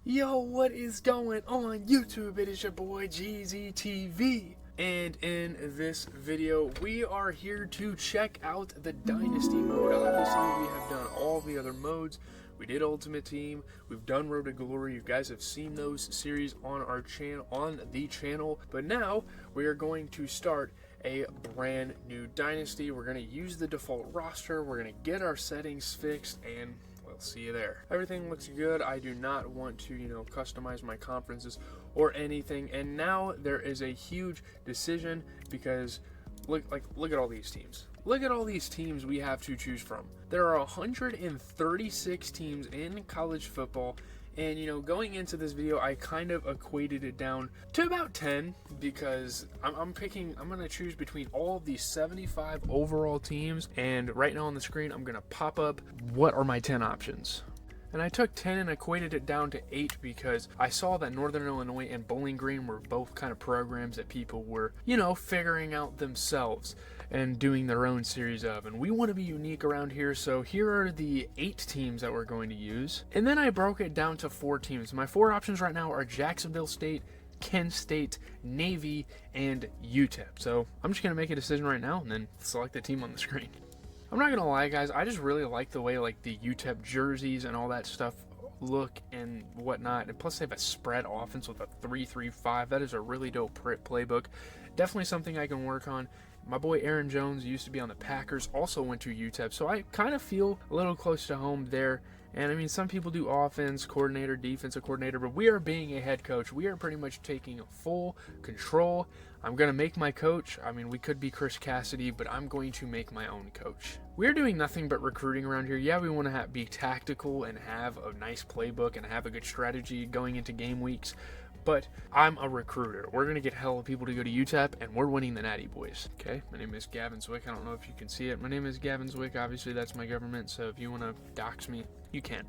Yo, what is going on YouTube? It is your boy GZTV. And in this video, we are here to check out the Dynasty mode. Obviously, we have done all the other modes. We did Ultimate Team. We've done Road to Glory. You guys have seen those series on our channel, But now we are going to start a brand new Dynasty. We're going to use the default roster. We're going to get our settings fixed, and we'll see you there. Everything looks good. I do not want to, customize my conferences or anything. And now there is a huge decision because look at all these teams. Look at all these teams we have to choose from. There are 136 teams in college football. And, going into this video, I kind of equated it down to about 10 because I'm going to choose between all of these 75 overall teams. And right now on the screen, I'm going to pop up what are my 10 options. And I took 10 and equated it down to 8 because I saw that Northern Illinois and Bowling Green were both kind of programs that people were, figuring out themselves and doing their own series of. And we want to be unique around here, so here are the 8 teams that we're going to use. And then I broke it down to 4 teams. My 4 options right now are Jacksonville State, Kent State, Navy, and UTEP. So I'm just going to make a decision right now and then select the team on the screen. I'm not gonna lie, guys, I just really like the way the UTEP jerseys and all that stuff look and whatnot. And plus they have a spread offense with a 3-3-5. That is a really dope playbook. Definitely something I can work on. My boy Aaron Jones used to be on the Packers, also went to UTEP, so I kind of feel a little close to home there. And I mean, some people do offense coordinator, defensive coordinator, but we are being a head coach. We are pretty much taking full control. I'm going to make my coach. I mean, we could be Chris Cassidy, but I'm going to make my own coach. We're doing nothing but recruiting around here. Yeah, we want to be tactical and have a nice playbook and have a good strategy going into game weeks. But I'm a recruiter. We're going to get hell of people to go to UTEP, and we're winning the Natty boys. Okay, my name is Gavan Zwick. I don't know if you can see it. My name is Gavan Zwick. Obviously, that's my government, so if you want to dox me, you can.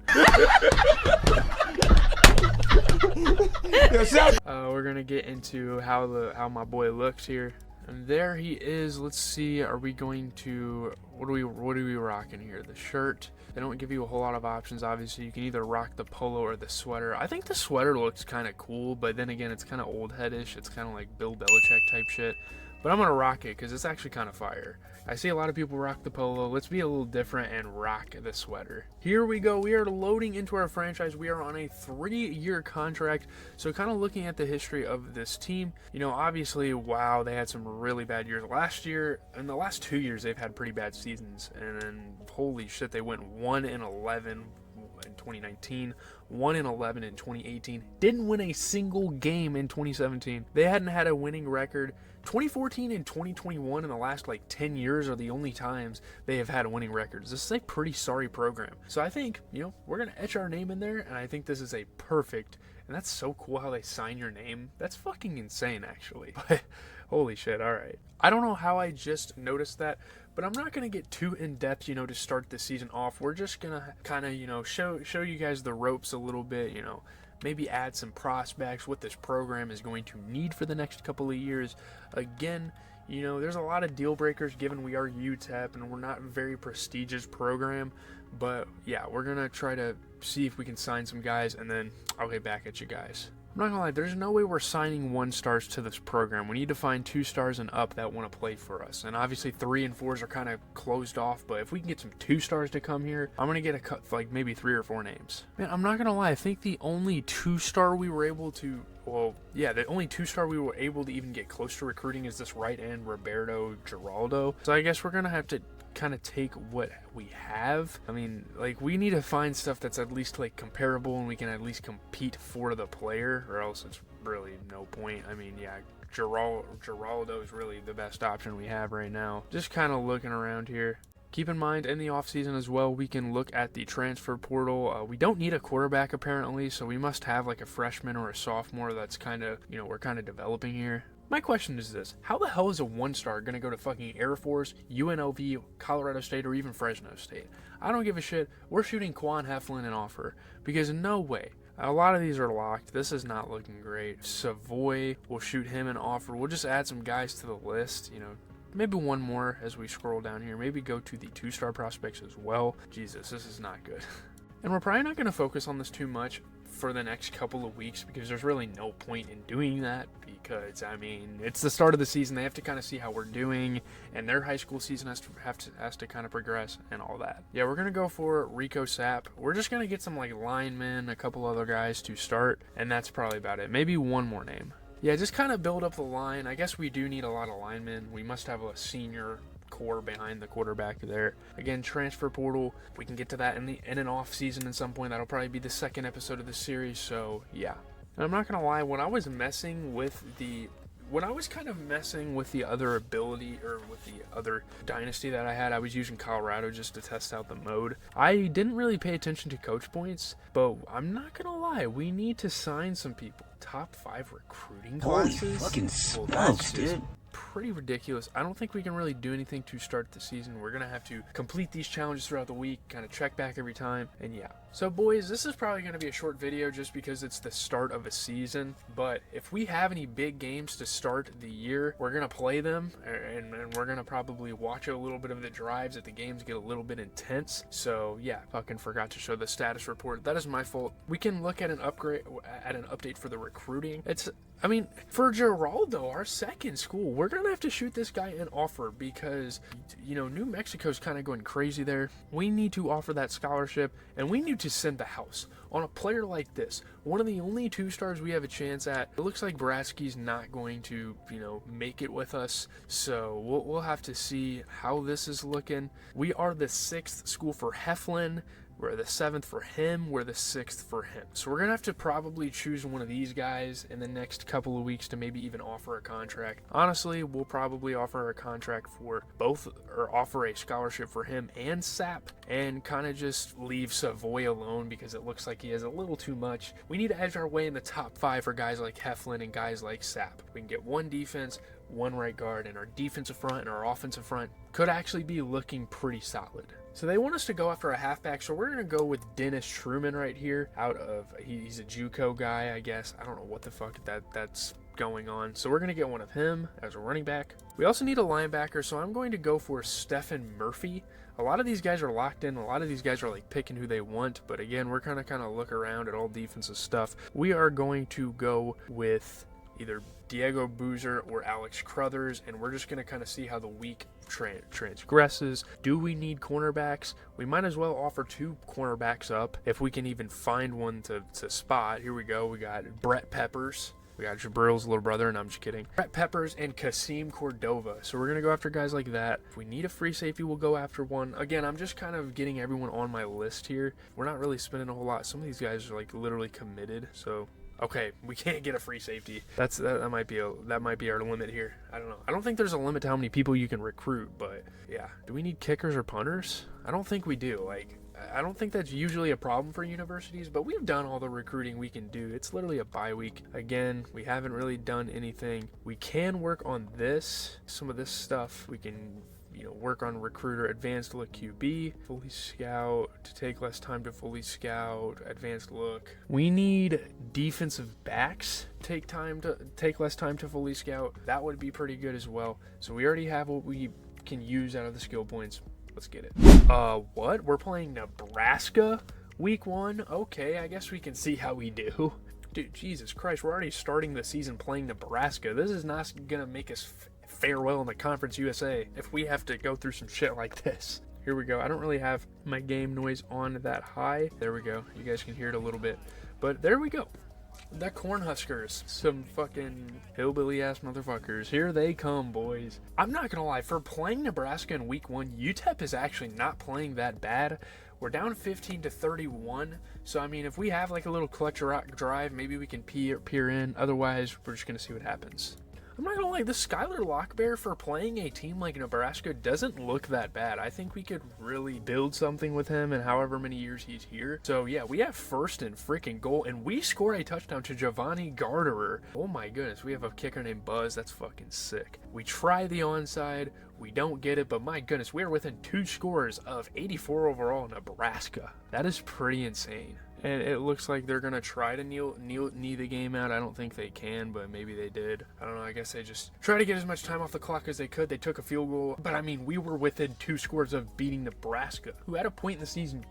We're going to get into how my boy looks here. And there he is. Let's see, are we going to, what are we rocking here? The shirt. They don't give you a whole lot of options. Obviously, you can either rock the polo or the sweater. I think the sweater looks kind of cool, but then again, it's kind of old headish. It's kind of like Bill Belichick type shit. But I'm going to rock it because it's actually kind of fire. I see a lot of people rock the polo. Let's be a little different and rock the sweater. Here we go. We are loading into our franchise. We are on a 3-year contract. So kind of looking at the history of this team, obviously, wow, they had some really bad years last year. In the last 2 years, they've had pretty bad seasons. And then, holy shit, they went 1-11 in 2019, 1-11 in 2018, didn't win a single game in 2017. They hadn't had a winning record. 2014 and 2021 in the last 10 years are the only times they have had winning records. This is a pretty sorry program. So I think, we're going to etch our name in there, and I think this is a perfect, and that's so cool how they sign your name. That's fucking insane, actually. But holy shit, all right. I don't know how I just noticed that, but I'm not going to get too in-depth, to start the season off. We're just going to kind of, show you guys the ropes a little bit, maybe add some prospects, what this program is going to need for the next couple of years. Again, there's a lot of deal breakers given we are UTEP and we're not a very prestigious program. But yeah, we're going to try to see if we can sign some guys, and then I'll get back at you guys. I'm not gonna lie, there's no way we're signing 1-stars to this program. We need to find 2-stars and up that want to play for us. And obviously 3 and 4s are kind of closed off, but if we can get some 2-stars to come here, I'm gonna get a cut for maybe 3 or 4 names. Man, I'm not gonna lie, I think the only 2-star we were able to, the only 2-star we were able to even get close to recruiting is this right end, Roberto Giraldo. So I guess we're gonna have to kind of take what we have. I mean, we need to find stuff that's at least comparable and we can at least compete for the player, or else it's really no point. I mean, yeah, Giraldo is really the best option we have right now. Just kind of looking around here. Keep in mind, in the offseason as well, we can look at the transfer portal. We don't need a quarterback apparently, so we must have a freshman or a sophomore that's kind of, we're kind of developing here. My question is this: how the hell is a 1-star going to go to fucking Air Force, UNLV, Colorado State, or even Fresno State? I don't give a shit. We're shooting Quan Heflin an offer because no way. A lot of these are locked. This is not looking great. Savoy, we'll shoot him an offer. We'll just add some guys to the list, maybe one more as we scroll down here. Maybe go to the 2-star prospects as well. Jesus, this is not good. And we're probably not going to focus on this too much for the next couple of weeks, because there's really no point in doing that, because I mean, it's the start of the season. They have to kind of see how we're doing, and their high school season has to kind of progress and all that. Yeah, we're gonna go for Rico Sapp. We're just gonna get some like linemen, a couple other guys to start, and that's probably about it. Maybe one more name. Yeah, just kind of build up the line. I guess we do need a lot of linemen. We must have a senior core behind the quarterback there. Again, transfer portal, we can get to that in an off season at some point. That'll probably be the second episode of the series. So yeah, and I'm not gonna lie, when I was kind of messing with the other ability, or with the other dynasty that I had, I was using Colorado just to test out the mode. I didn't really pay attention to coach points, but I'm not gonna lie, we need to sign some people. Top 5 recruiting classes. Holy fucking smokes, dude. Pretty ridiculous. I don't think we can really do anything to start the season. We're gonna have to complete these challenges throughout the week, kind of check back every time, and yeah. So boys, this is probably gonna be a short video just because it's the start of a season, but if we have any big games to start the year, we're gonna play them, and we're gonna probably watch a little bit of the drives if the games get a little bit intense. So yeah, fucking forgot to show the status report. That is my fault. We can look at an update for the recruiting. I mean, for Geraldo, our second school, we're going to have to shoot this guy an offer because, you know, New Mexico's kind of going crazy there. We need to offer that scholarship, and we need to send the house on a player like this. One of the only 2-stars we have a chance at. It looks like Bratsky's not going to, you know, make it with us. So we'll have to see how this is looking. We are the 6th school for Heflin. We're the 7th for him. We're the 6th for him. So we're going to have to probably choose one of these guys in the next couple of weeks to maybe even offer a contract. Honestly, we'll probably offer a contract for both, or offer a scholarship for him and Sapp, and kind of just leave Savoy alone because it looks like he has a little too much. We need to edge our way in the top 5 for guys like Heflin and guys like Sapp. We can get one defense, one right guard, and our defensive front and our offensive front could actually be looking pretty solid. So they want us to go after a halfback, so we're going to go with Dennis Truman right here. He's a JUCO guy, I guess. I don't know what the fuck that's going on. So we're going to get one of him as a running back. We also need a linebacker, so I'm going to go for Stephen Murphy. A lot of these guys are locked in. A lot of these guys are like picking who they want. But again, we're kind of look around at all defensive stuff. We are going to go with either Diego Boozer or Alex Crothers, and we're just going to kind of see how the week transgresses. Do we need cornerbacks? We might as well offer 2 cornerbacks up if we can even find one to spot. Here we go. We got Brett Peppers. We got Jabril's little brother, and I'm just kidding. Brett Peppers and Kasim Cordova. So we're going to go after guys like that. If we need a free safety, we'll go after one. Again, I'm just kind of getting everyone on my list here. We're not really spending a whole lot. Some of these guys are like literally committed, so okay, we can't get a free safety. That might be our limit here. I don't know. I don't think there's a limit to how many people you can recruit, but yeah. Do we need kickers or punters? I don't think we do. Like, I don't think that's usually a problem for universities, but we've done all the recruiting we can do. It's literally a bye week. Again, we haven't really done anything. We can work on some of this stuff. We can, you know, work on recruiter, advanced look QB, fully scout, to take less time to fully scout, advanced look. We need defensive backs take less time to fully scout. That would be pretty good as well. So we already have what we can use out of the skill points. Let's get it. What? We're playing Nebraska week 1? Okay, I guess we can see how we do. Dude, Jesus Christ, we're already starting the season playing Nebraska. This is not gonna make us farewell in the Conference USA if we have to go through some shit like this. Here we go. I don't really have my game noise on that high. There we go. You guys can hear it a little bit. But there we go. The Cornhuskers. Some fucking hillbilly ass motherfuckers. Here they come, boys. I'm not gonna lie, for playing Nebraska in week 1, UTEP is actually not playing that bad. We're down 15-31. So, I mean, if we have like a little clutch drive, maybe we can peer in. Otherwise, we're just gonna see what happens. I'm not gonna lie, the Skylar Lockbear for playing a team like Nebraska doesn't look that bad. I think we could really build something with him in however many years he's here. So yeah, we have first and freaking goal, and we score a touchdown to Giovanni Garderer. Oh my goodness, we have a kicker named Buzz. That's fucking sick. We try the onside, we don't get it, but my goodness, we are within 2 scores of 84 overall Nebraska. That is pretty insane. And it looks like they're going to try to knee the game out. I don't think they can, but maybe they did. I don't know. I guess they just try to get as much time off the clock as they could. They took a field goal. But, I mean, we were within 2 scores of beating Nebraska, who at a point in the season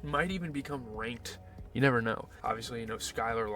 might even become ranked, You never know. Obviously, Skylar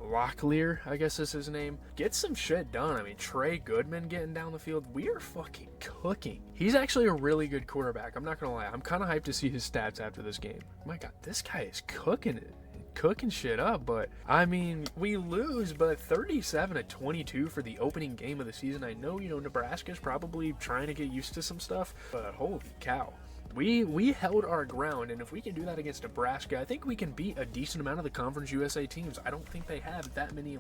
Locklear, I guess is his name. Get some shit done. I mean, Trey Goodman getting down the field. We are fucking cooking. He's actually a really good quarterback. I'm not going to lie. I'm kind of hyped to see his stats after this game. My God, this guy is cooking it. Cooking shit up. But I mean, we lose, but 37-22 for the opening game of the season. I know, Nebraska's probably trying to get used to some stuff, but holy cow. We held our ground, and if we can do that against Nebraska, I think we can beat a decent amount of the Conference USA teams. I don't think they have that many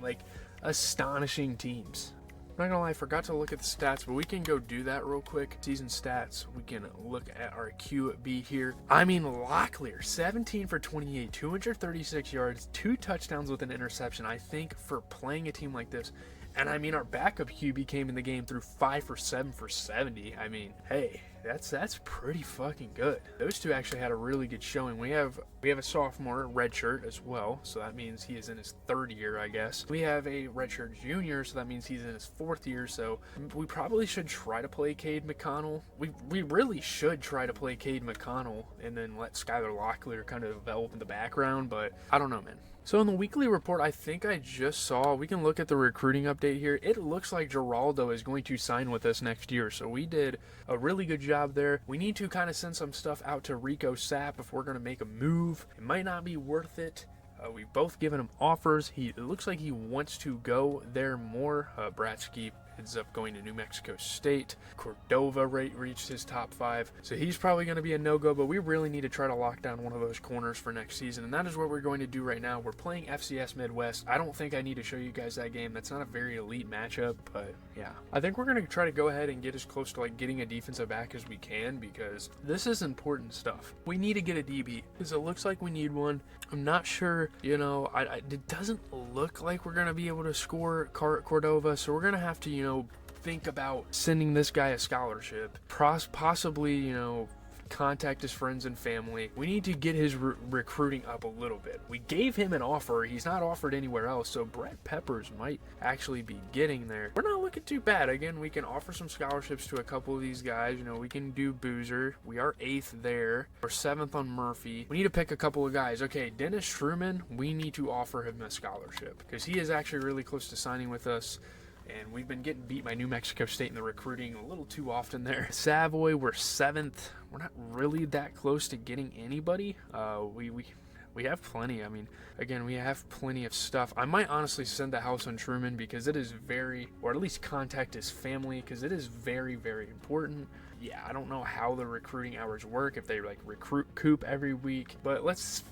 astonishing teams. I'm not gonna lie, I forgot to look at the stats, but we can go do that real quick. Season stats, we can look at our QB here. I mean, Locklear, 17 for 28, 236 yards, 2 touchdowns with an interception. I think for playing a team like this, and I mean, our backup QB came in the game through 5 for 7 for 70. I mean, hey, that's pretty fucking good. Those two actually had a really good showing. We have a sophomore redshirt as well, so that means he is in his 3rd year, I guess. We have a redshirt junior, so that means he's in his 4th year. So we probably should try to play Cade McConnell. We really should try to play Cade McConnell and then let Skylar Locklear kind of develop in the background, but I don't know, man. So in the weekly report, I think I just saw, we can look at the recruiting update here. It looks like Geraldo is going to sign with us next year. So we did a really good job there. We need to kind of send some stuff out to Rico Sapp if we're going to make a move. It might not be worth it. We've both given him offers. It looks like he wants to go there more. Bratsky ends up going to New Mexico State. Cordova reached his top 5. So he's probably going to be a no-go, but we really need to try to lock down one of those corners for next season. And that is what we're going to do right now. We're playing FCS Midwest. I don't think I need to show you guys that game. That's not a very elite matchup, but yeah. I think we're going to try to go ahead and get as close to getting a defensive back as we can, because this is important stuff. We need to get a DB because it looks like we need one. I'm not sure, it doesn't look like we're going to be able to score Cordova, so we're going to have to, think about sending this guy a scholarship, possibly, contact his friends and family. We need to get his recruiting up a little bit. We gave him an offer. He's not offered anywhere else, so Brett Peppers might actually be getting there. We're not looking too bad. Again, we can offer some scholarships to a couple of these guys. We can do Boozer. We are 8th there. We're 7th on Murphy. We need to pick a couple of guys. Okay, Dennis Truman, we need to offer him a scholarship because he is actually really close to signing with us. And we've been getting beat by New Mexico State in the recruiting a little too often there. Savoy, we're 7th. We're not really that close to getting anybody. We have plenty. I mean, again, we have plenty of stuff. I might honestly send the house on Truman because it is or at least contact his family because it is very, very important. Yeah, I don't know how the recruiting hours work, if they recruit Coop every week, but let's...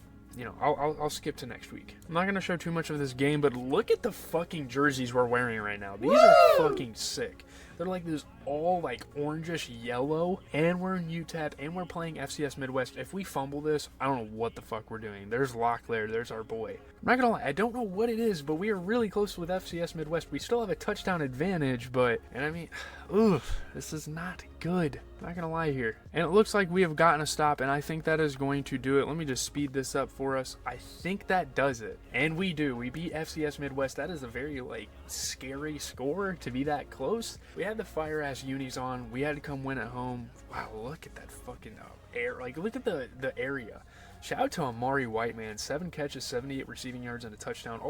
I'll skip to next week. I'm not going to show too much of this game, but look at the fucking jerseys we're wearing right now. These are fucking sick. They're this all orangish yellow, and we're in UTEP, and we're playing FCS Midwest. If we fumble this, I don't know what the fuck we're doing. There's Locklear. There's our boy. I'm not going to lie. I don't know what it is, but we are really close with FCS Midwest. We still have a touchdown advantage, and I mean, this is not good. I'm not going to lie here. And it looks like we have gotten a stop, and I think that is going to do it. Let me just speed this up for us. I think that does it. And we do. We beat FCS Midwest. That is a very, scary score to be that close. We had the fire-ass unis on. We had to come win at home. Wow, look at that fucking air. Look at the area. Shout out to Amari White, man. 7 catches, 78 receiving yards, and a touchdown.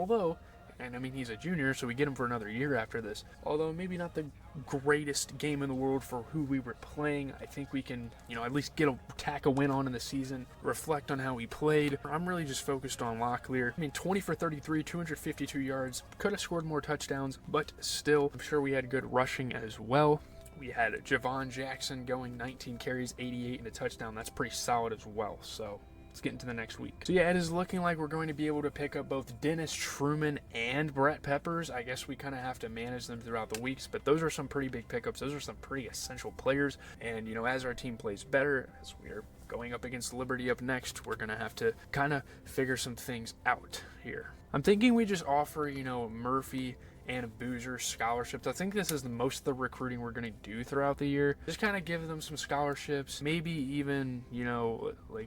And I mean, he's a junior, so we get him for another year after this. Although maybe not the greatest game in the world for who we were playing. I think we can, at least tack a win on in the season, reflect on how we played. I'm really just focused on Locklear. I mean, 20 for 33, 252 yards. Could have scored more touchdowns, but still, I'm sure we had good rushing as well. We had Javon Jackson going 19 carries, 88, and a touchdown. That's pretty solid as well, so... let's get into the next week. So yeah, it is looking like we're going to be able to pick up both Dennis Truman and Brett Peppers. I guess we kind of have to manage them throughout the weeks, but those are some pretty big pickups. Those are some pretty essential players. And, as our team plays better, as we are going up against Liberty up next, we're going to have to kind of figure some things out here. I'm thinking we just offer, Murphy and Boozer scholarships. I think this is the most of the recruiting we're going to do throughout the year. Just kind of give them some scholarships. Maybe even,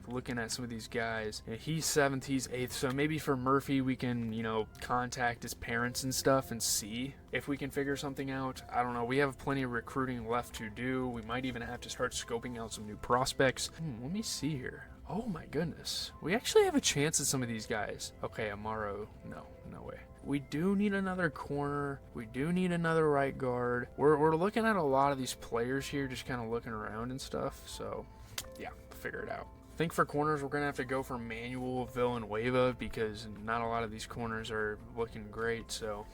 looking at some of these guys. He's 7th, he's 8th. So maybe for Murphy, we can, contact his parents and stuff and see if we can figure something out. I don't know. We have plenty of recruiting left to do. We might even have to start scoping out some new prospects. Let me see here. Oh my goodness. We actually have a chance at some of these guys. Okay, Amaro. No way. We do need another corner. We do need another right guard. We're looking at a lot of these players here, just kind of looking around and stuff. So, yeah, figure it out. I think for corners, we're going to have to go for Manuel Villanueva because not a lot of these corners are looking great. So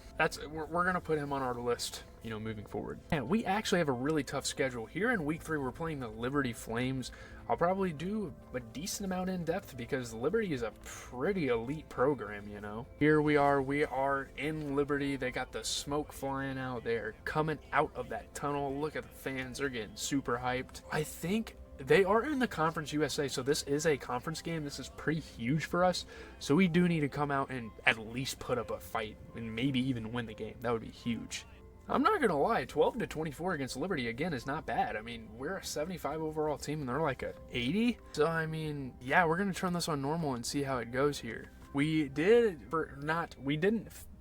we're going to put him on our list, you know, moving forward. And we actually have a really tough schedule. Here in week 3, we're playing the Liberty Flames. I'll probably do a decent amount in depth because Liberty is a pretty elite program, you know. Here we are in Liberty. They got the smoke flying out there, coming out of that tunnel. Look at the fans, they're getting super hyped. I think they are in the Conference USA, so this is a conference game. This is pretty huge for us. So we do need to come out and at least put up a fight and maybe even win the game. That would be huge. I'm not going to lie, 12-24 against Liberty, again, is not bad. I mean, we're a 75 overall team, and they're like a 80. So, I mean, yeah, we're going to turn this on normal and see how it goes here. We didn't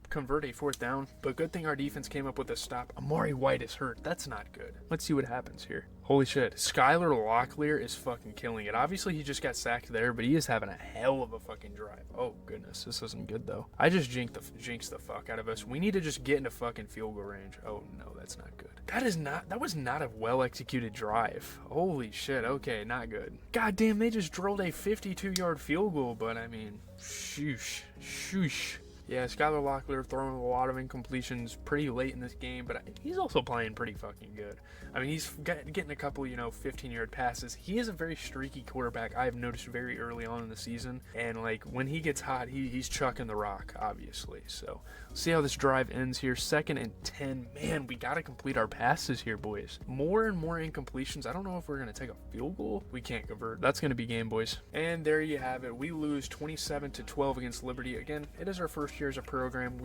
convert a 4th down, but good thing our defense came up with a stop. Amari White is hurt. That's not good. Let's see what happens here. Holy shit. Skylar Locklear is fucking killing it. Obviously, he just got sacked there, but he is having a hell of a fucking drive. Oh, goodness. This isn't good, though. I just jinxed the fuck out of us. We need to just get into fucking field goal range. Oh, no, that's not good. That was not a well-executed drive. Holy shit. Okay, not good. God damn, they just drilled a 52-yard field goal, but I mean, shoosh. Yeah, Skylar Locklear throwing a lot of incompletions pretty late in this game, but he's also playing pretty fucking good. I mean, he's getting a couple, 15-yard passes. He is a very streaky quarterback. I have noticed very early on in the season, and like when he gets hot, he's chucking the rock, obviously. So, see how this drive ends here. 2nd and 10. Man, we got to complete our passes here, boys. More and more incompletions. I don't know if we're going to take a field goal. We can't convert. That's going to be game, boys. And there you have it. We lose 27-12 against Liberty. Again, it is our first year as a program.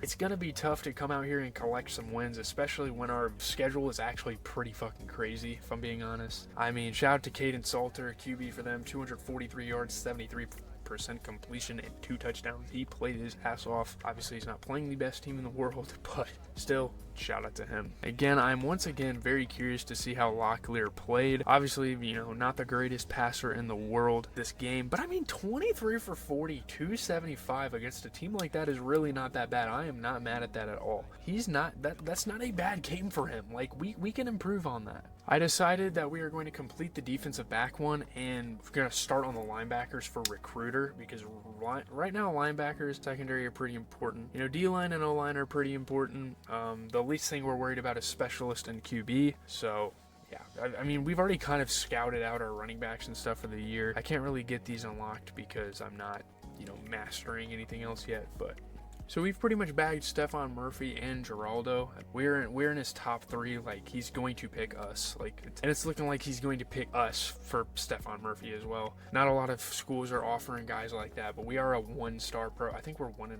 It's going to be tough to come out here and collect some wins, especially when our schedule is actually pretty fucking crazy, if I'm being honest. I mean, shout out to Caden Salter, QB for them, 243 yards, 73% completion, and 2 touchdowns. He played his ass off. Obviously, he's not playing the best team in the world, but still, shout out to him. Again, I'm once again very curious to see how Locklear played. Obviously, not the greatest passer in the world this game, but I mean, 23 for 40, 275 against a team like that is really not that bad. I am not mad at that at all. That's not a bad game for him. Like, we can improve on that. I decided that we are going to complete the defensive back one, and we're going to start on the linebackers for recruiter, because right now linebackers, secondary are pretty important. D-line and O-line are pretty important. The least thing we're worried about is specialist and QB. So, yeah, I mean, we've already kind of scouted out our running backs and stuff for the year. I can't really get these unlocked because I'm not, mastering anything else yet, but... So we've pretty much bagged Stephon Murphy and Geraldo. We're in his top 3. Like, he's going to pick us. And it's looking like he's going to pick us for Stephon Murphy as well. Not a lot of schools are offering guys like that, but we are a 1-star pro. I think we're 1.5.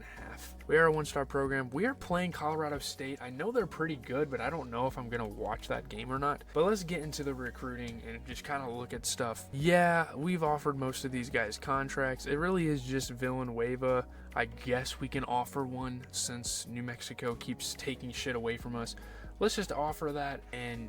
We are a 1-star program. We are playing Colorado State. I know they're pretty good, but I don't know if I'm going to watch that game or not. But let's get into the recruiting and just kind of look at stuff. Yeah, we've offered most of these guys contracts. It really is just Villanueva. I guess we can offer one since New Mexico keeps taking shit away from us. Let's just offer that and,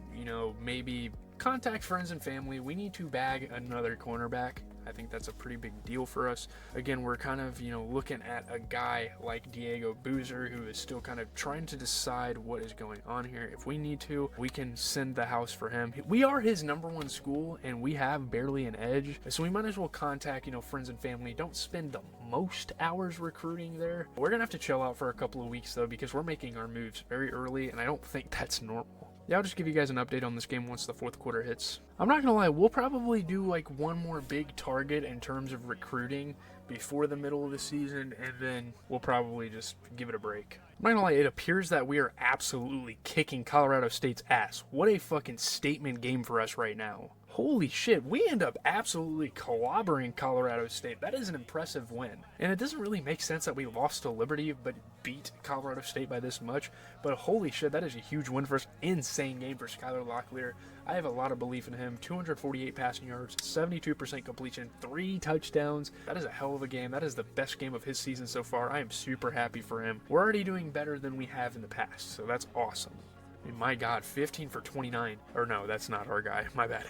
maybe contact friends and family. We need to bag another cornerback. I think that's a pretty big deal for us. Again, we're kind of, looking at a guy like Diego Boozer who is still kind of trying to decide what is going on here. If we need to, we can send the house for him. We are his #1 school, and we have barely an edge. So we might as well contact, friends and family. Don't spend the most hours recruiting there. We're going to have to chill out for a couple of weeks, though, because we're making our moves very early, and I don't think that's normal. Yeah, I'll just give you guys an update on this game once the 4th quarter hits. I'm not gonna lie, we'll probably do like one more big target in terms of recruiting before the middle of the season, and then we'll probably just give it a break. I'm not gonna lie, it appears that we are absolutely kicking Colorado State's ass. What a fucking statement game for us right now. Holy shit, we end up absolutely clobbering Colorado State. That is an impressive win. And it doesn't really make sense that we lost to Liberty but beat Colorado State by this much. But holy shit, that is a huge win for us. Insane game for Skylar Locklear. I have a lot of belief in him. 248 passing yards, 72% completion, 3 touchdowns. That is a hell of a game. That is the best game of his season so far. I am super happy for him. We're already doing better than we have in the past, so that's awesome. I mean, my God, 15 for 29. Or no, that's not our guy. My bad.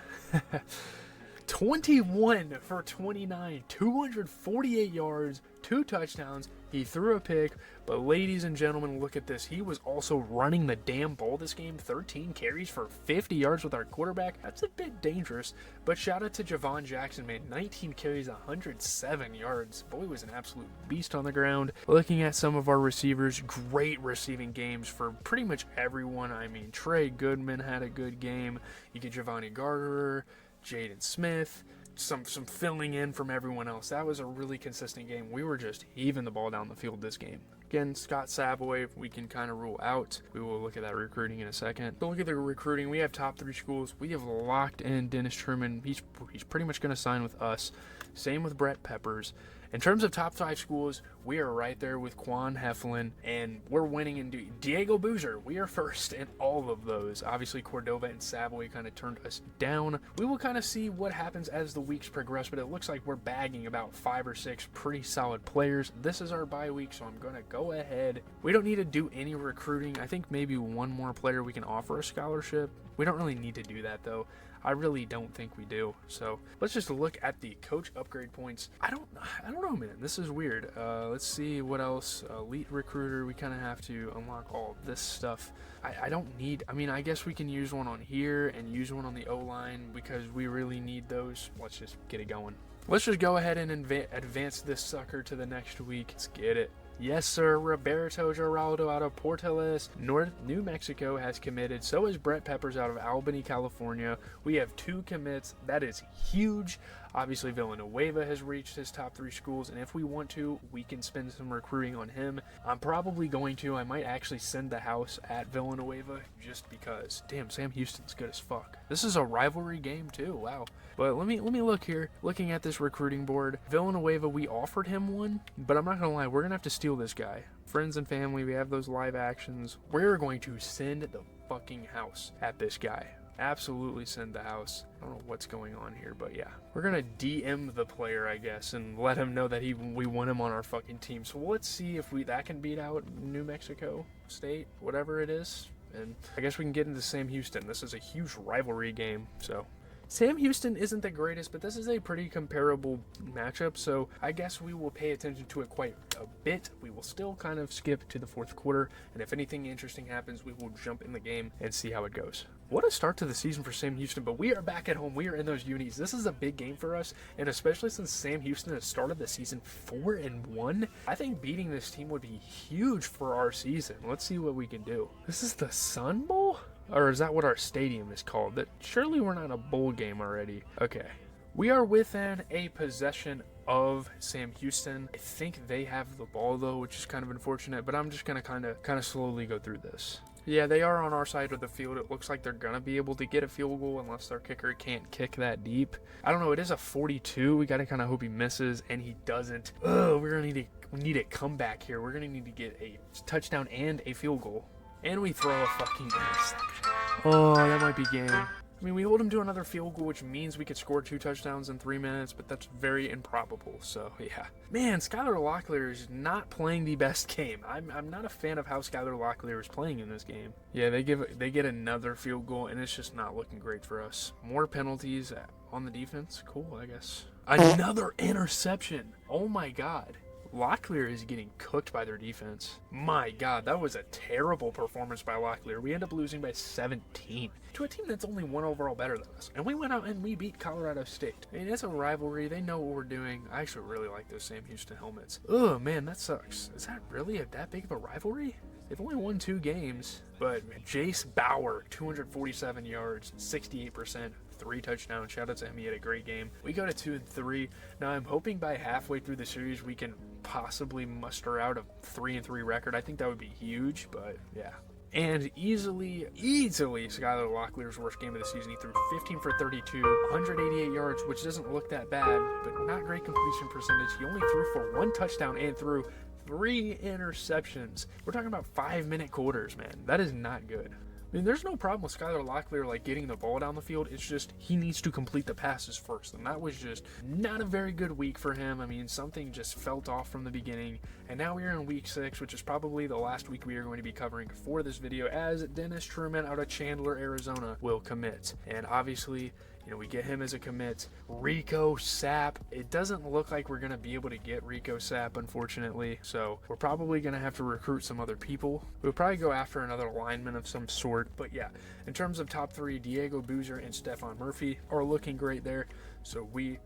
21 for 29, 248 yards, 2 touchdowns. He threw a pick, but ladies and gentlemen, look at this. He was also running the damn ball this game. 13 carries for 50 yards with our quarterback. That's a bit dangerous, but shout out to Gavan Jackson, man. 19 carries, 107 yards. Boy was an absolute beast on the ground. Looking at some of our receivers, great receiving games for pretty much everyone. I mean, Trey Goodman had a good game. You get Giovanni Garderer, Jaden Smith, some filling in from everyone else. That was a really consistent game. We were just heaving the ball down the field this game. Again, Scott Savoy, we can kind of rule out. We will look at that recruiting in a second. So look at the recruiting. We have top 3 schools. We have locked in Dennis Truman. He's pretty much going to sign with us. Same with Brett Peppers. In terms of top 5 schools, we are right there with Quan Heflin, and we're winning in Diego Boozer. We are first in all of those. Obviously, Cordova and Savoy kind of turned us down. We will kind of see what happens as the weeks progress, but it looks like we're bagging about 5 or 6 pretty solid players. This is our bye week, so I'm going to go ahead. We don't need to do any recruiting. I think maybe one more player we can offer a scholarship. We don't really need to do that, though. I really don't think we do. So let's just look at the coach upgrade points. I don't know, man. This is weird. Let's see what else. Elite recruiter. We kind of have to unlock all this stuff. I don't need. I mean, I guess we can use one on here and use one on the O-line because we really need those. Let's just get it going. Let's just go ahead and advance this sucker to the next week. Let's get it. Yes, sir. Roberto Geraldo out of Portales, New Mexico has committed. So is Brett Peppers out of Albany, California. We have 2 commits. That is huge. Obviously, Villanueva has reached his top 3 schools, and if we want to, we can spend some recruiting on him. I'm probably going to. I might actually send the house at Villanueva just because. Damn, Sam Houston's good as fuck. This is a rivalry game too. Wow. But let me look here. Looking at this recruiting board, Villanueva, we offered him one, but I'm not gonna lie, we're gonna have to steal this guy. Friends and family, we have those live actions. We're going to send the fucking house at this guy. Absolutely send the house. I don't know what's going on here, but yeah. We're gonna DM the player, I guess, and let him know that we want him on our fucking team. So let's see if that can beat out New Mexico State, whatever it is. And I guess we can get into Sam Houston. This is a huge rivalry game, so. Sam Houston isn't the greatest, but this is a pretty comparable matchup, so I guess we will pay attention to it quite a bit. We will still kind of skip to the 4th quarter, and if anything interesting happens, we will jump in the game and see how it goes. What a start to the season for Sam Houston, but we are back at home. We are in those unis. This is a big game for us, and especially since Sam Houston has started the season 4-1, I think beating this team would be huge for our season. Let's see what we can do. This is the Sun Bowl? Or is that what our stadium is called? That surely we're not in a bowl game already. Okay. We are within a possession of Sam Houston. I think they have the ball though, which is kind of unfortunate, but I'm just gonna kind of slowly go through this. Yeah, they are on our side of the field. It looks like they're gonna be able to get a field goal unless their kicker can't kick that deep. I don't know, it is a 42. We gotta kind of hope he misses, and he doesn't. Oh, we need a comeback here. We're gonna need to get a touchdown and a field goal. And we throw a fucking interception. Oh, that might be game. I mean, we hold him to another field goal, which means we could score 2 touchdowns in 3 minutes, but that's very improbable, so yeah. Man, Skylar Locklear is not playing the best game. I'm not a fan of how Skylar Locklear is playing in this game. Yeah, they get another field goal, and it's just not looking great for us. More penalties on the defense. Cool, I guess. Another interception. Oh my god. Locklear is getting cooked by their defense. My god, that was a terrible performance by Locklear. We end up losing by 17 to a team that's only 1 overall better than us. And we went out and we beat Colorado State. I mean, it's a rivalry. They know what we're doing. I actually really like those Sam Houston helmets. Oh, man, that sucks. Is that really that big of a rivalry? They've only won 2 games. But Jace Bauer, 247 yards, 68%. 3 touchdowns. Shout out to him. He had a great game. We go to 2-3. Now I'm hoping by halfway through the series we can possibly muster out a 3-3 record. I think that would be huge, but yeah. And easily Skylar Locklear's worst game of the season. He threw 15 for 32, 188 yards, which doesn't look that bad, but not great completion percentage. He only threw for 1 touchdown and threw 3 interceptions. We're talking about 5-minute quarters, man. That is not good. I mean, there's no problem with Skylar Locklear getting the ball down the field. It's just he needs to complete the passes first, and that was just not a very good week for him. I mean, something just felt off from the beginning, and now we are in week 6, which is probably the last week we are going to be covering for this video, as Dennis Truman out of Chandler, Arizona will commit. And obviously, we get him as a commit. Rico Sapp. It doesn't look like we're going to be able to get Rico Sapp, unfortunately. So we're probably going to have to recruit some other people. We'll probably go after another lineman of some sort. But yeah, in terms of top 3, Diego Boozer and Stephon Murphy are looking great there. So we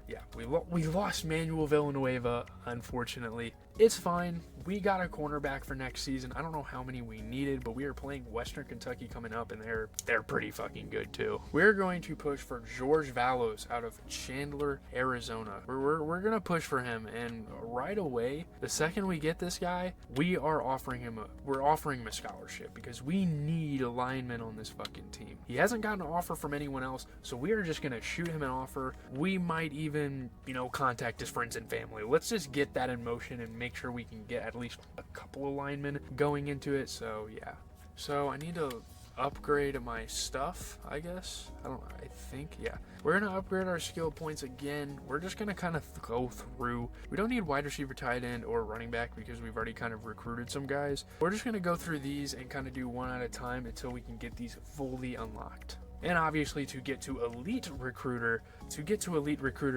lost Manuel Villanueva, unfortunately. It's fine. We got a cornerback for next season. I don't know how many we needed, but we are playing Western Kentucky coming up, and they're pretty fucking good too. We're going to push for George Valos out of Chandler, Arizona. We're gonna push for him, and right away, the second we get this guy, we're offering him a scholarship because we need a lineman on this fucking team. He hasn't gotten an offer from anyone else, so we are just gonna shoot him an offer. We might even, contact his friends and family. Let's just get that in motion and make sure we can get at least a couple of linemen going into it. So yeah. So I need to upgrade my stuff, I guess. I think, yeah. We're going to upgrade our skill points again. We're just going to kind of go through. We don't need wide receiver, tight end, or running back because we've already kind of recruited some guys. We're just going to go through these and kind of do one at a time until we can get these fully unlocked. And obviously to get to elite recruiter,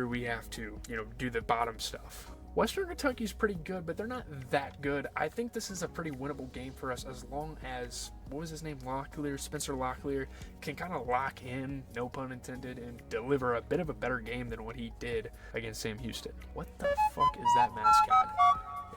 we have to, do the bottom stuff. Western Kentucky's pretty good, but they're not that good. I think this is a pretty winnable game for us as long as, what was his name, Spencer Locklear, can kind of lock in, no pun intended, and deliver a bit of a better game than what he did against Sam Houston. What the fuck is that mascot?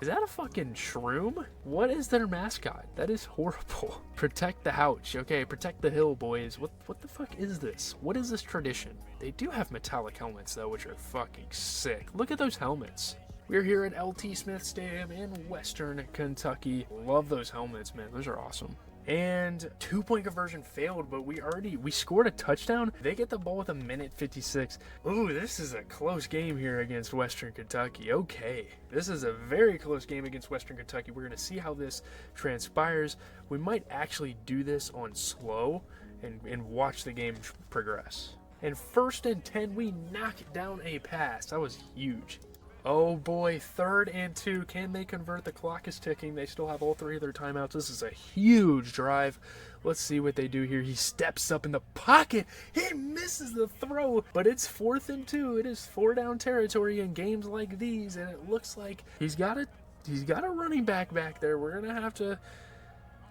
Is that a fucking shroom? What is their mascot? That is horrible. Protect the Houch. Okay, protect the hill, boys. What the fuck is this? What is this tradition? They do have metallic helmets, though, which are fucking sick. Look at those helmets. We're here at LT Smith Stadium in Western Kentucky. Love those helmets, man. Those are awesome. And 2-point conversion failed, but we scored a touchdown. They get the ball with 1:56. Ooh, this is a close game here against Western Kentucky. Okay, this is a very close game against Western Kentucky. We're going to see how this transpires. We might actually do this on slow and watch the game progress. And 1st and 10, we knock down a pass. That was huge. Oh boy, 3rd and 2. Can they convert? The clock is ticking. They still have all 3 of their timeouts. This is a huge drive. Let's see what they do here. He steps up in the pocket. He misses the throw, but it's 4th and 2. It is 4-down territory in games like these, and it looks like he's got a running back there. We're gonna have to.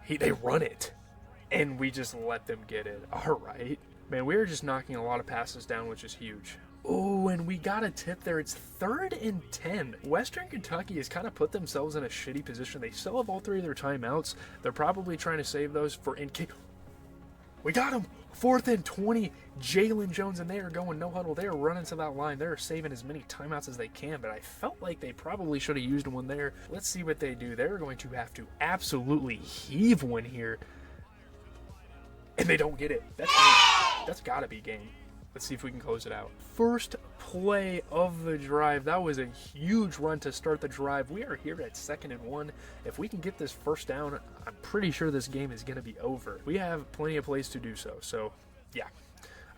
They run it, and we just let them get it. All right, man. We're just knocking a lot of passes down, which is huge. Oh, and we got a tip there. It's 3rd and 10. Western Kentucky has kind of put themselves in a shitty position. They still have all 3 of their timeouts. They're probably trying to save those for in case. We got him. 4th and 20. Jalen Jones, and they are going no huddle. They are running to that line. They're saving as many timeouts as they can, but I felt like they probably should have used one there. Let's see what they do. They're going to have to absolutely heave one here. And they don't get it. That's got to be game. Let's see if we can close it out. First play of the drive. That was a huge run to start the drive. We are here at 2nd and 1. If we can get this first down, I'm pretty sure this game is going to be over. We have plenty of plays to do so. So, yeah.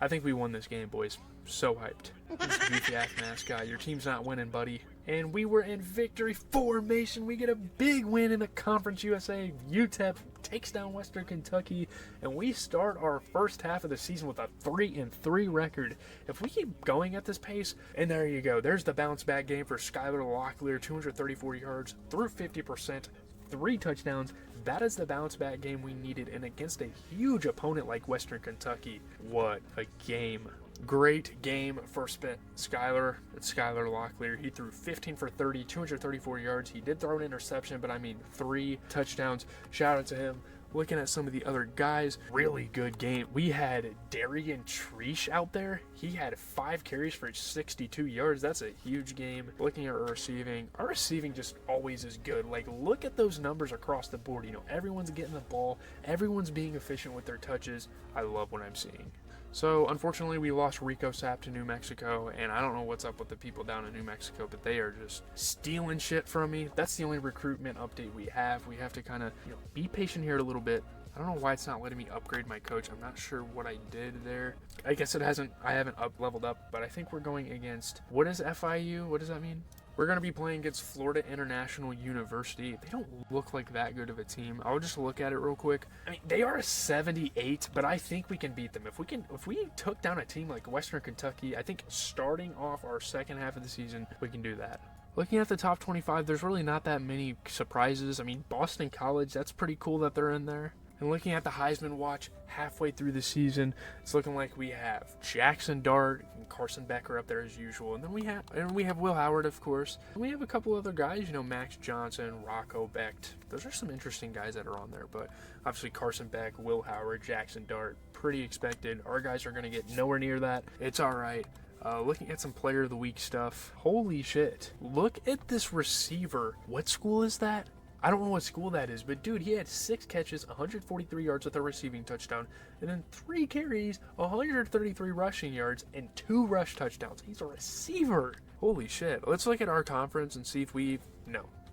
I think we won this game, boys. So hyped. This goofy ass mascot. Your team's not winning, buddy. And we were in victory formation. We get a big win in the Conference USA. UTEP takes down Western Kentucky, and we start our first half of the season with a 3-3 record. If we keep going at this pace, and there you go. There's the bounce back game for Skylar Locklear, 234 yards, threw 50%, 3 touchdowns. That is the bounce back game we needed, and against a huge opponent like Western Kentucky. What a game. Great game for Skylar. It's Skylar Locklear. He threw 15 for 30, 234 yards. He did throw an interception, but 3 touchdowns. Shout out to him. Looking at some of the other guys, really good game. We had Darian Treesh out there. He had 5 carries for 62 yards. That's a huge game. Looking at our receiving just always is good. Like, look at those numbers across the board. Everyone's getting the ball. Everyone's being efficient with their touches. I love what I'm seeing. So, unfortunately, we lost Rico Sapp to New Mexico, and I don't know what's up with the people down in New Mexico, but they are just stealing shit from me. That's the only recruitment update we have. We have to kind of, be patient here a little bit. I don't know why it's not letting me upgrade my coach. I'm not sure what I did there. I guess I haven't leveled up, but I think we're going against, what is FIU? What does that mean? We're going to be playing against Florida International University. They don't look like that good of a team. I'll just look at it real quick. I mean, they are a 78, but I think we can beat them. If we took down a team like Western Kentucky, I think starting off our second half of the season, we can do that. Looking at the top 25, there's really not that many surprises. I mean, Boston College, that's pretty cool that they're in there. And looking at the Heisman watch halfway through the season, it's looking like we have Jackson Dart and Carson Becker up there as usual. And then we have Will Howard, of course. And we have a couple other guys, Max Johnson, Rocco Becht. Those are some interesting guys that are on there. But obviously Carson Beck, Will Howard, Jackson Dart, pretty expected. Our guys are going to get nowhere near that. It's all right. Looking at some player of the week stuff. Holy shit. Look at this receiver. What school is that? I don't know what school that is, but dude, he had 6 catches, 143 yards with a receiving touchdown, and then 3 carries, 133 rushing yards, and 2 rush touchdowns. He's a receiver. Holy shit. Let's look at our conference and see if we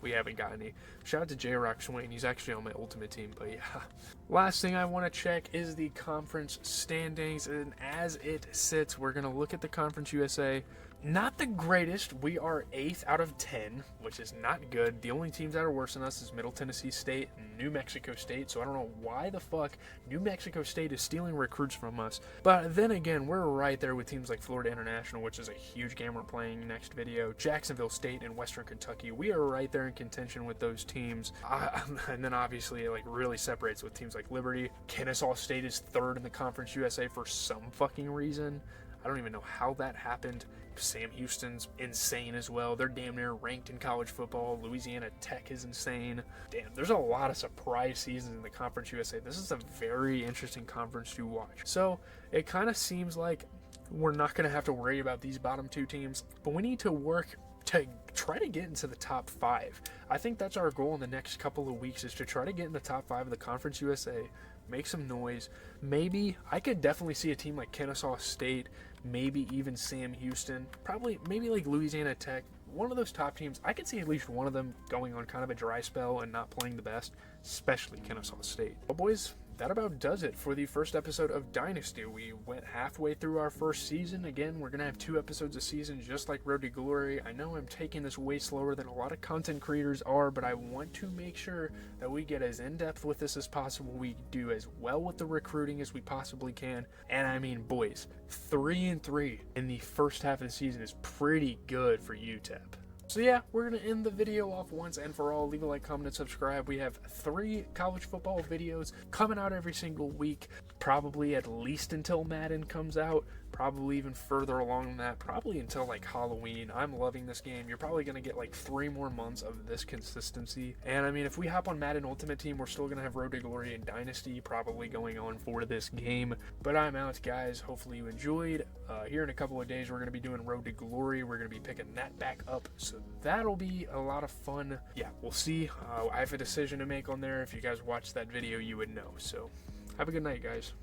haven't got any. Shout out to J-Rock Swain. He's actually on my ultimate team, but yeah. Last thing I want to check is the conference standings, and as it sits, we're going to look at the Conference USA. Not the greatest. We are 8th out of 10, which is not good. The only teams that are worse than us is Middle Tennessee State and New Mexico State, so I don't know why the fuck New Mexico State is stealing recruits from us. But then again, we're right there with teams like Florida International, which is a huge game we're playing next video, Jacksonville State and Western Kentucky. We are right there in contention with those teams. And then obviously it really separates with teams like Liberty. Kennesaw State is 3rd in the Conference USA for some fucking reason. I don't even know how that happened. Sam Houston's insane as well. They're damn near ranked in college football. Louisiana Tech is insane. Damn, there's a lot of surprise seasons in the Conference USA. This is a very interesting conference to watch. So it kind of seems like we're not going to have to worry about these bottom 2 teams, but we need to work to try to get into the top 5. I think that's our goal in the next couple of weeks, is to try to get in the top 5 of the Conference USA, make some noise. Maybe I could definitely see a team like Kennesaw State, maybe even Sam Houston, probably maybe like Louisiana Tech, one of those top teams. I could see at least one of them going on kind of a dry spell and not playing the best, especially Kennesaw State. Well, boys, that about does it for the first episode of Dynasty. We went halfway through our first season. Again, we're going to have 2 episodes a season, just like Road to Glory. I know I'm taking this way slower than a lot of content creators are, but I want to make sure that we get as in-depth with this as possible. We do as well with the recruiting as we possibly can. And I mean, boys, 3-3 in the first half of the season is pretty good for UTEP. So yeah, we're going to end the video off once and for all. Leave a like, comment, and subscribe. We have 3 college football videos coming out every single week, probably at least until Madden comes out, probably even further along than that, probably until like Halloween. I'm loving this game. You're probably going to get like 3 more months of this consistency. And I mean, if we hop on Madden Ultimate Team, we're still going to have Road to Glory and Dynasty probably going on for this game. But I'm out, guys. Hopefully you enjoyed. Here in a couple of days, we're going to be doing Road to Glory. We're going to be picking that back up, so that'll be a lot of fun. Yeah, we'll see. I have a decision to make on there. If you guys watched that video, you would know. So have a good night, guys.